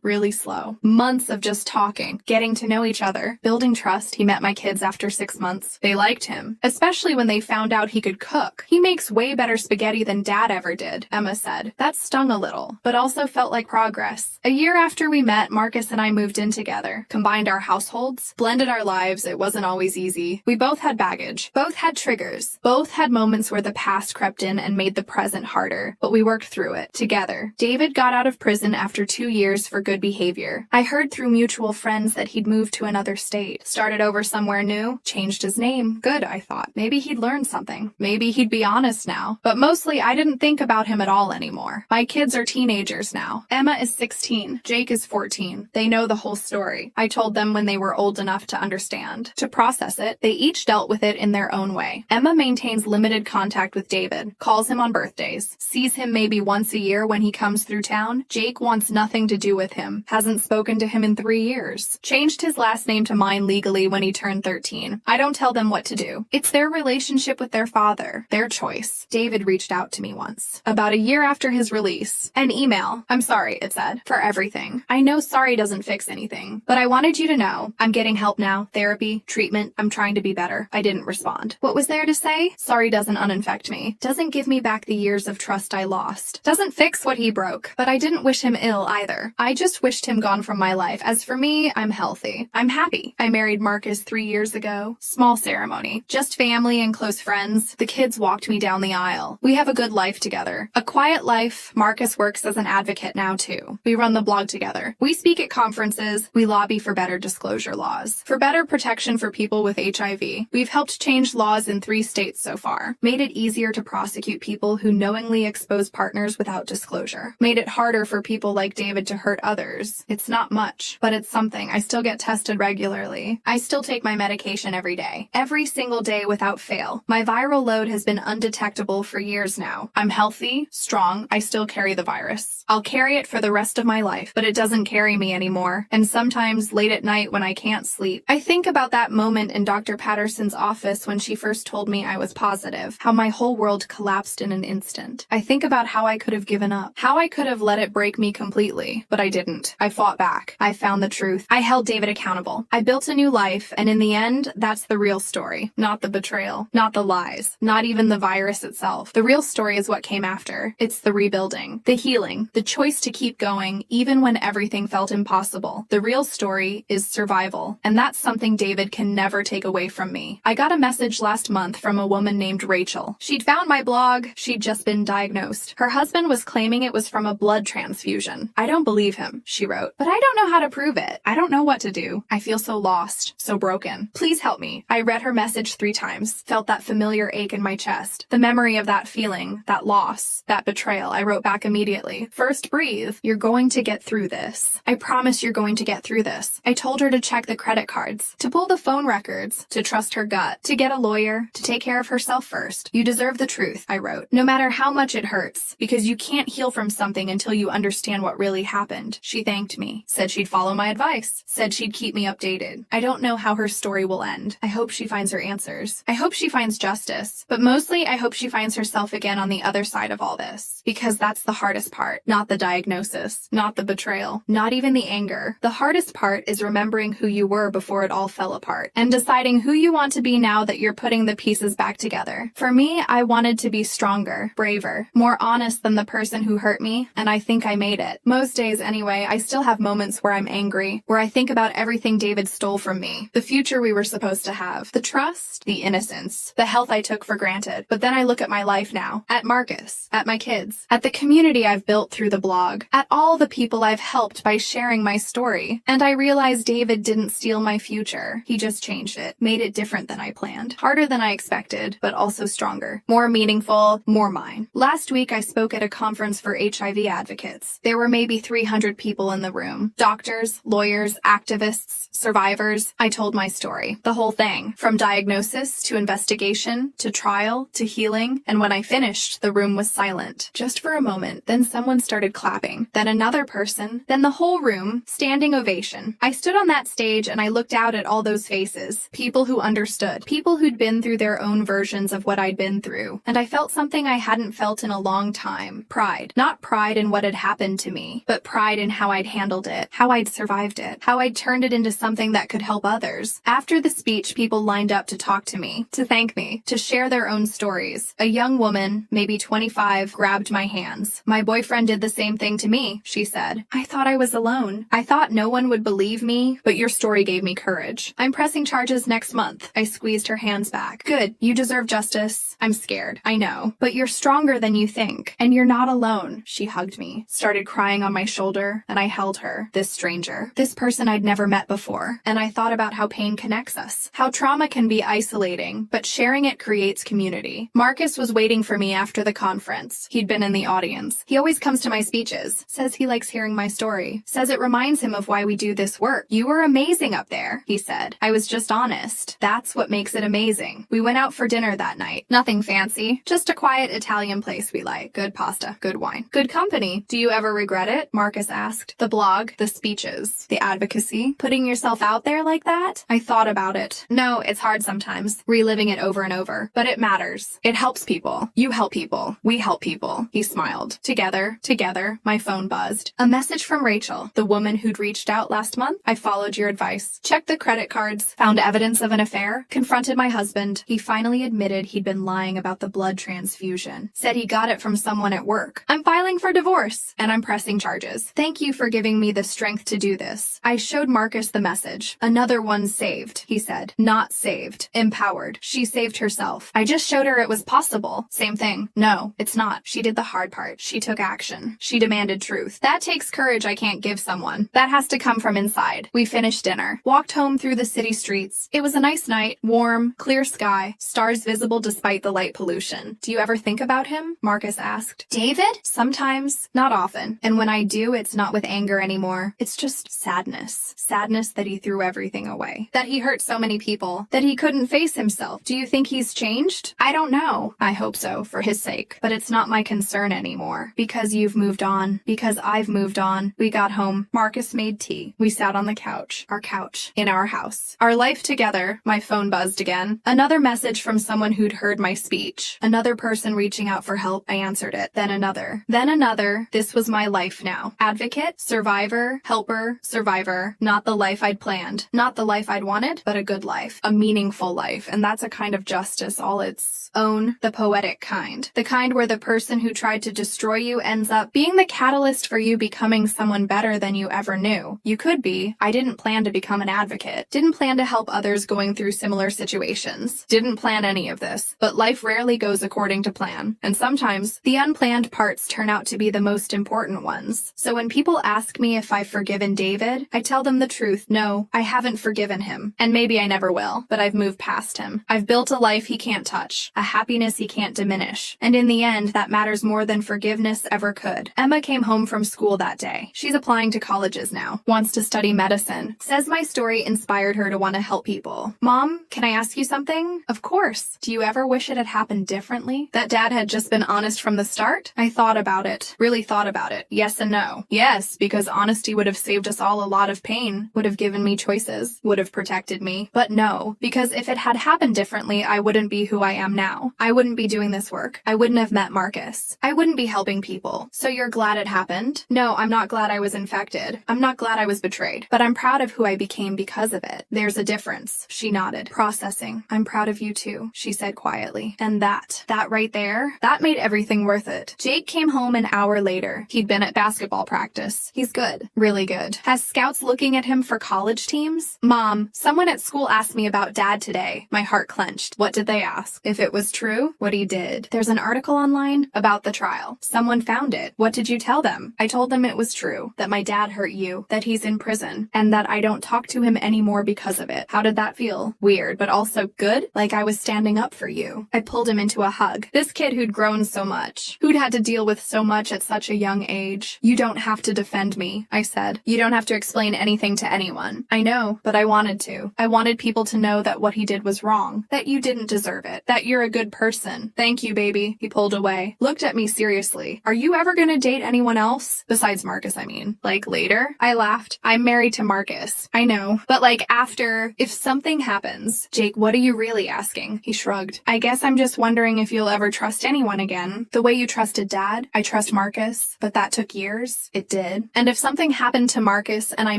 really slow. Months of just talking, getting to know each other, building trust. He met my kids after 6 months. They liked him, especially when they found out he could cook. He makes way better spaghetti than Dad ever did, Emma said. That stung a little, but also felt like progress. A year after we met, Marcus and I moved in together, combined our households, blended our lives. It wasn't always easy. We both had baggage, both had triggers, both had moments where the past crept in and made the present harder, but we worked through it together. David got out of prison after 2 years for good behavior. I heard through mutual friends that he'd moved to another state, started over somewhere new, changed his name. Good, I thought. Maybe he'd learned something. Maybe he'd be honest now. But mostly, I didn't think about him at all anymore. My kids are teenagers now. Emma is 16. Jake is 14. They know the whole story. I told them when they were old enough to understand. To process it, they each dealt with it in their own way. Emma maintains limited contact with David, calls him on birthdays, sees him maybe once a year when he comes through town. Jake wants nothing to do with him, hasn't spoken to him in 3 years. Changed his last name to mine legally when he turned 13. I don't tell them what to do. It's their relationship with their father, their choice. David reached out to me once, about a year after his release. An email. I'm sorry, it said, for everything. I know sorry doesn't fix anything, but I wanted you to know I'm getting help now, therapy, treatment. I'm trying to be better. I didn't respond. What was there to say? Sorry doesn't uninfect me. Doesn't give me back the years of trust I lost. Doesn't fix what he broke. But I didn't wish him ill either. I just wished him gone from my life. As for me, I'm healthy. I'm happy. I married Marcus 3 years ago. Small ceremony. Just family and close friends. The kids walked me down the aisle. We have a good life together. A quiet life. Marcus works as an advocate now too. We run the blog together. We speak at conferences. We lobby for better disclosure laws. For better protection for people with HIV. We've helped change laws in 3 states so far. Made it easier to prosecute people who knowingly expose partners without disclosure. Made it harder for people like David to hurt others. It's not much, but it's something. I still get tested regularly. I still take my medication every day. Every single day without fail. My viral load has been undetectable for years now. I'm healthy, strong. I still carry the virus. I'll carry it for the rest of my life, but it doesn't carry me anymore, and sometimes late at night when I can't sleep. I think about that moment in Dr. Patterson's office when she first told me I was positive, how my whole world collapsed in an instant. I think about how I could have given up, how I could have let it break me completely, but I didn't. I fought back. I found the truth. I held David accountable. I built a new life, and in the end, that's the real story. Not the betrayal, not the lies, not even the virus itself. The real story is what came after. It's the rebuilding, the healing, the choice to keep going even when everything felt impossible. The real story is survival, and that's something David can never take away from me. I got a message last month from a woman named Rachel. She'd found my blog. She'd just been diagnosed. Her husband was claiming it was from a blood transfusion. I don't believe him, she wrote, but I don't know how to prove it. I don't know what to do. I feel so lost, so broken. Please help me. I read her message 3 times, felt that familiar ache in my chest, the memory of that feeling, that loss, that betrayal. I wrote back immediately. First, breathe. You're going to get through this. I promise you're going to get through this. I told her to check the credit cards, to pull the phone records, to trust her gut, to get a lawyer, to take care of herself first. You deserve the truth, I wrote, no matter how much it hurts, because you can't heal from something until you understand what really happened. She thanked me, said she'd follow my advice, said she'd keep me updated. I don't know how her story will end. I hope she finds her answers. I hope she finds justice, but mostly I hope she finds herself again on the other side of all this, because that's the hardest part, not the diagnosis, not the betrayal, not even the anger. The hardest part is remembering who you were before it all fell apart, and deciding who you want to be now that you're putting the pieces back together. For me, I wanted to be stronger, braver, more honest than the person who hurt me, and I think I made it. Most days anyway, I still have moments where I'm angry, where I think about everything David stole from me, the future we were supposed to have, the trust, the innocence, the health I took for granted. But then I look at my life now, at Marcus, at my kids, at the community I've built through the blog, at all the people I've helped by sharing my story, and I realize David didn't steal my future. He just changed it, made it different than I planned, harder than I expected, but also stronger, more meaningful, more mine. Last week I spoke at a conference for HIV advocates. There were maybe 300 people in the room, doctors, lawyers, activists, survivors. I told my story, the whole thing, from diagnosis to investigation to trial to healing, and when I finished, the room was silent, just for a moment. Then someone started clapping, then another person, then the whole room, standing ovation. I stood on that stage and I looked out at all those faces, people who understood, people who'd been through their own versions of what I'd been through, and I felt something I hadn't felt in a long time. Pride. Not pride in what had happened to me, but pride in how I'd handled it, how I'd survived it, how I'd turned it into something that could help others. After the speech, people lined up to talk to me, to thank me, to share their own stories. A young woman, maybe 25, grabbed my hands. My boyfriend did the same thing to me, she said. I thought I was alone. I thought no one would believe me, but your story gave me courage. I'm pressing charges next month. I squeezed her hands back. Good. You deserve justice. I'm scared. I know. But you're stronger than you think. And you're not alone. She hugged me, started crying on my shoulder, and I held her. This stranger. This person I'd never met before. And I thought about how pain connects us. How trauma can be isolating, but sharing it creates community. Marcus was waiting for me after the conference. He'd been in the audience. He always comes to my speeches. Says he likes hearing my story. Says it reminds him of why we do this work. You were amazing up there, he said. I was just honest. That's what makes it amazing. We went out for dinner that night. Nothing fancy. Just a quiet Italian place we like. Good pasta. Good wine. Good company. Do you ever regret it? Marcus asked. The blog, the speeches, the advocacy, putting yourself out there like that? I thought about it. No, it's hard sometimes, reliving it over and over, but it matters. It helps people. You help people. We help people. He smiled. Together, my phone buzzed. A message from Rachel, the woman who'd reached out last month. I followed your advice. Checked the credit cards, found evidence of an affair, confronted my husband. He finally admitted he'd been lying about the blood transfusion. Said he got it from someone at work. I'm filing for divorce, and I'm pressing charges. Thank you for giving me the strength to do this. I showed Marcus the message. Another one saved, he said. Not saved. Empowered. She saved herself. I just showed her it was possible. Same thing. No, it's not. She did the hard part. She took action. She demanded truth. That takes courage I can't give someone. That has to come from inside. We finished dinner. Walked home through the city streets. It was a nice night. Warm, clear sky. Stars visible despite the light pollution. Do you ever think about him? Marcus asked. David? Sometimes. Not often. And when I do, it's not with anger anymore. It's just sadness. Sadness that he threw everything away. That he hurt so many people. That he couldn't face himself. Do you think he's changed? I don't know. I hope so, for his sake. But it's not my concern anymore. Because you've moved on. Because I've moved on. We got got home, Marcus made tea. We sat on the couch. Our couch. In our house. Our life together. My phone buzzed again. Another message from someone who'd heard my speech. Another person reaching out for help. I answered it. Then another. Then another. This was my life now. Advocate, survivor, helper, survivor. Not the life I'd planned. Not the life I'd wanted, but a good life. A meaningful life. And that's a kind of justice all its own. The poetic kind. The kind where the person who tried to destroy you ends up being the catalyst for you becoming someone better than you ever knew. You could be. I didn't plan to become an advocate. Didn't plan to help others going through similar situations. Didn't plan any of this. But life rarely goes according to plan. And sometimes the unplanned parts turn out to be the most important ones. So when people ask me if I've forgiven David, I tell them the truth. No, I haven't forgiven him. And maybe I never will, but I've moved past him. I've built a life he can't touch, a happiness he can't diminish. And in the end, that matters more than forgiveness ever could. Emma came home from school that day. She's applying to colleges now, wants to study medicine, says my story inspired her to want to help people. Mom, can I ask you something? Of course. Do you ever wish it had happened differently? That Dad had just been honest from the start? I thought about it. Really thought about it. Yes and no. Yes, because honesty would have saved us all a lot of pain, would have given me choices, would have protected me. But no, because if it had happened differently, I wouldn't be who I am now. I wouldn't be doing this work. I wouldn't have met Marcus. I wouldn't be helping people. So you're glad it happened? No, I'm not glad I was infected. I'm not glad I was betrayed. But I'm proud of who I became because of it. There's a difference. She nodded. Processing. I'm proud of you too, she said quietly. And that right there, that made everything worth it. Jake came home an hour later. He'd been at basketball practice. He's good. Really good. Has scouts looking at him for college teams? Mom, someone at school asked me about Dad today. My heart clenched. What did they ask? If it was true, what he did. There's an article online about the trial. Someone found it. What did you tell them? I told them it was true, that my dad hurt you, that he's in prison, and that I don't talk to him anymore because of it. How did that feel? Weird, but also good? Like I was standing up for you. I pulled him into a hug. This kid who'd grown so much, who'd had to deal with so much at such a young age. You don't have to defend me, I said. You don't have to explain anything to anyone. I know, but I wanted to. I wanted people to know that what he did was wrong, that you didn't deserve it, that you're a good person. Thank you, baby. He pulled away, looked at me seriously. Are you ever gonna date anyone else? Besides Marcus, I mean. Like later? I laughed. I'm married to Marcus. I know. But like after, if something happens. Jake, what are you really asking? He shrugged. I guess I'm just wondering if you'll ever trust anyone again. The way you trusted Dad, I trust Marcus, but that took years. It did. And if something happened to Marcus and I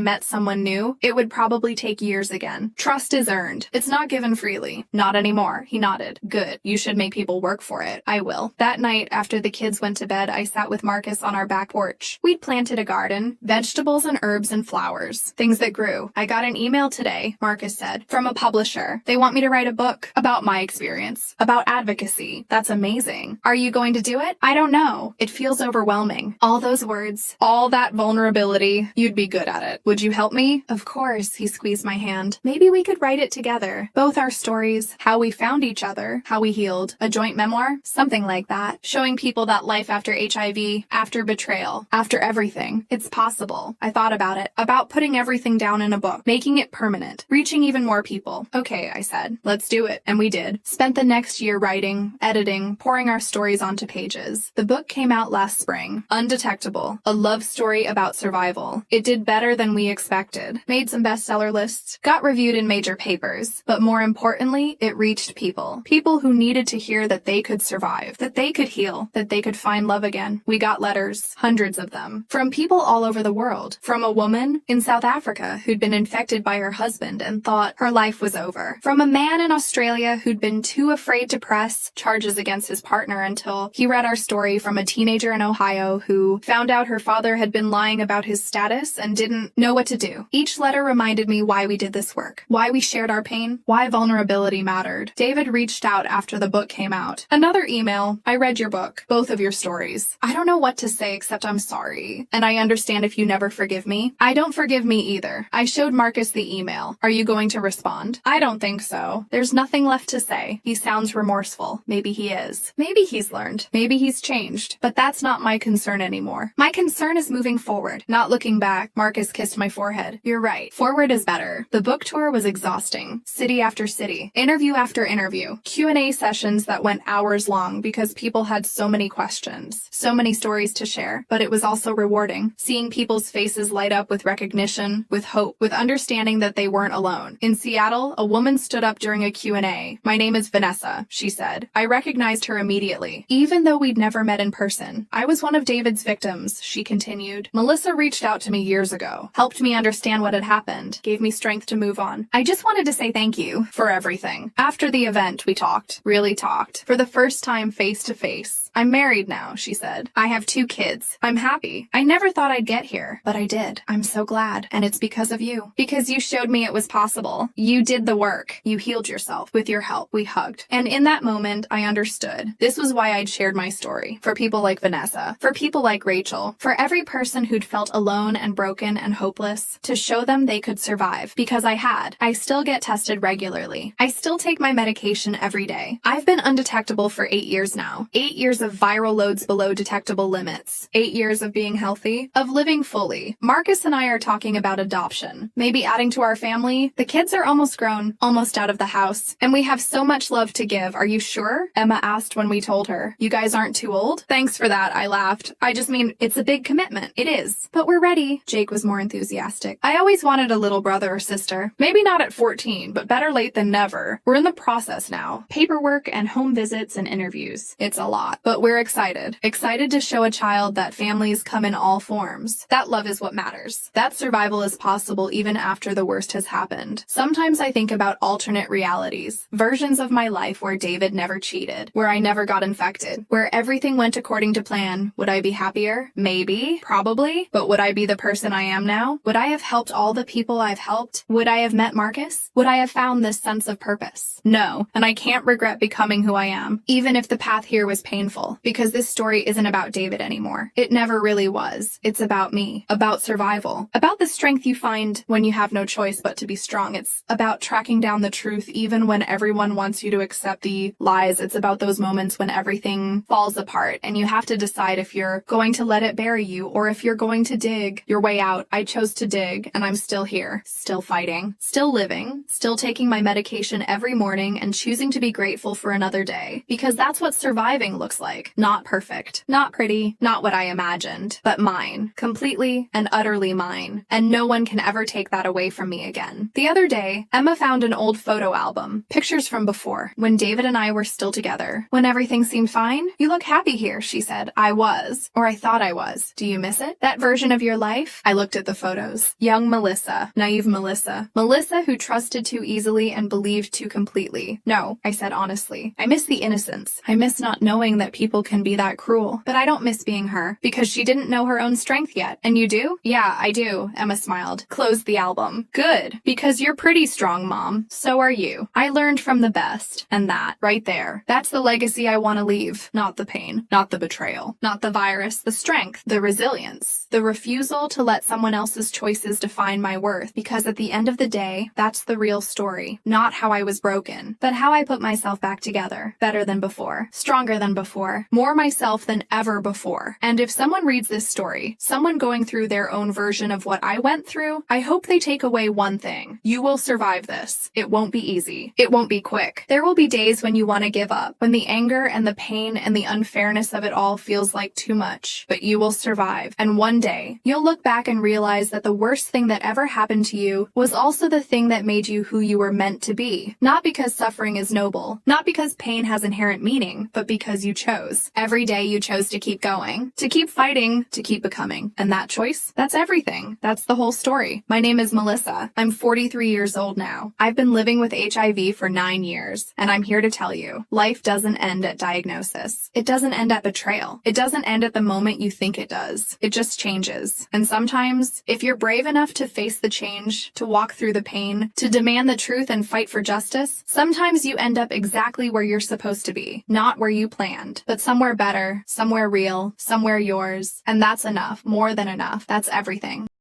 met someone new, it would probably take years again. Trust is earned. It's not given freely. Not anymore. He nodded. Good. You should make people work for it. I will. That night, after the kids went to bed, I sat with Marcus on our back porch. We'd planted a garden, vegetables and herbs and flowers, things that grew. I got an email today, Marcus said, from a publisher. They want me to write a book about my experience, about advocacy. That's amazing. Are you going to do it? I don't know. It feels overwhelming. All those words, all that vulnerability, you'd be good at it. Would you help me? Of course, he squeezed my hand. Maybe we could write it together. Both our stories, how we found each other, how we healed. A joint memoir? Something like that. Showing people that life after HIV, after betrayal, after everything, it's possible. I thought about it, about putting everything down in a book, making it permanent, reaching even more people. Okay, I said, let's do it. And we did. Spent the next year writing, editing, pouring our stories onto pages. The book came out last spring. Undetectable. A love story about survival. It did better than we expected. Made some bestseller lists. Got reviewed in major papers. But more importantly, it reached people. People who needed to hear that they could survive, that they could heal, that they could find love again. We got letters, hundreds of them, from people all over the world. From a woman in South Africa who'd been infected by her husband and thought her life was over. From a man in Australia who'd been too afraid to press charges against his partner until he read our story. From a teenager in Ohio who found out her father had been lying about his status and didn't know what to do. Each letter reminded me why we did this work, why we shared our pain, why vulnerability mattered. David reached out after the book came out. Another email, I read your book, both of your stories. I don't know what to say except I'm sorry. And I understand if you never forgive me. I don't forgive me either. I showed Marcus the email. Are you going to respond? I don't think so. There's nothing left to say. He sounds remorseful. Maybe he is. Maybe he's learned. Maybe he's changed. But that's not my concern anymore. My concern is moving forward, not looking back. Marcus kissed my forehead. You're right. Forward is better. The book tour was exhausting. City after city. Interview after interview. Q&A sessions that went hours long because people had so many questions. So many stories to share. But it was also rewarding. seeing people's faces light up with recognition, with hope, with understanding that they weren't alone. In Seattle, a woman stood up during a Q&A. "My name is Vanessa," she said. I recognized her immediately, even though we'd never met in person. "I was one of David's victims," she continued. "Melissa reached out to me years ago, helped me understand what had happened, gave me strength to move on. I just wanted to say thank you for everything." After the event, we talked, really talked, for the first time face to face. "I'm married now," she said. "I have 2 kids. I'm happy. I never thought I'd get here, but I did. I'm so glad. And it's because of you. Because you showed me it was possible. You did the work. You healed yourself. With your help, we hugged." And in that moment, I understood. This was why I'd shared my story. For people like Vanessa. For people like Rachel. For every person who'd felt alone and broken and hopeless. To show them they could survive. Because I had. I still get tested regularly. I still take my medication every day. I've been undetectable for 8 years now. 8 years of viral loads below detectable limits. 8 years of being healthy, of living fully. Marcus and I are talking about adoption. Maybe adding to our family. The kids are almost grown, almost out of the house. And we have so much love to give. "Are you sure?" Emma asked when we told her. "You guys aren't too old?" "Thanks for that," I laughed. "I just mean, it's a big commitment." "It is. But we're ready." Jake was more enthusiastic. "I always wanted a little brother or sister. Maybe not at 14, but better late than never. We're in the process now. Paperwork and home visits and interviews. It's a lot. But we're excited. Excited to show a child that families come in all forms. That love is what matters. That survival is possible even after the worst has happened. Sometimes I think about alternate realities. Versions of my life where David never cheated. Where I never got infected. Where everything went according to plan. Would I be happier? Maybe. Probably. But would I be the person I am now? Would I have helped all the people I've helped? Would I have met Marcus? Would I have found this sense of purpose? No. And I can't regret becoming who I am. Even if the path here was painful. Because this story isn't about David anymore. It never really was. It's about me. About survival. About the strength you find when you have no choice but to be strong. It's about tracking down the truth even when everyone wants you to accept the lies. It's about those moments when everything falls apart and you have to decide if you're going to let it bury you or if you're going to dig your way out. I chose to dig and I'm still here. Still fighting. Still living. Still taking my medication every morning and choosing to be grateful for another day. Because that's what surviving looks like. Not perfect, not pretty, not what I imagined, but mine, completely and utterly mine, and no one can ever take that away from me again. The other day, Emma found an old photo album, pictures from before, when David and I were still together, when everything seemed fine. "You look happy here," she said. I was, or I thought I was. "Do you miss it? That version of your life?" I looked at the photos. Young Melissa, naive Melissa, Melissa who trusted too easily and believed too completely. "No," I said honestly. "I miss the innocence. I miss not knowing that people can be that cruel. But I don't miss being her, because she didn't know her own strength yet." "And you do?" "Yeah, I do," Emma smiled. Closed the album. "Good, because you're pretty strong, Mom. So are you. I learned from the best. And that, right there, that's the legacy I want to leave. Not the pain, not the betrayal, not the virus, the strength, the resilience, the refusal to let someone else's choices define my worth, because at the end of the day, that's the real story. Not how I was broken, but how I put myself back together. Better than before. Stronger than before. More myself than ever before. And if someone reads this story, someone going through their own version of what I went through, I hope they take away one thing. You will survive this. It won't be easy. It won't be quick. There will be days when you want to give up, when the anger and the pain and the unfairness of it all feels like too much. But you will survive. And one day, you'll look back and realize that the worst thing that ever happened to you was also the thing that made you who you were meant to be. Not because suffering is noble. Not because pain has inherent meaning, but because you chose. Every day you chose to keep going, to keep fighting, to keep becoming. And that choice, that's everything. That's the whole story. My name is Melissa. I'm 43 years old now. I've been living with HIV for 9 years, and I'm here to tell you, life doesn't end at diagnosis. It doesn't end at betrayal. It doesn't end at the moment you think it does. It just changes. And sometimes, if you're brave enough to face the change, to walk through the pain, to demand the truth and fight for justice, sometimes you end up exactly where you're supposed to be. Not where you planned, but somewhere better, somewhere real, somewhere yours. And that's enough. More than enough. That's everything.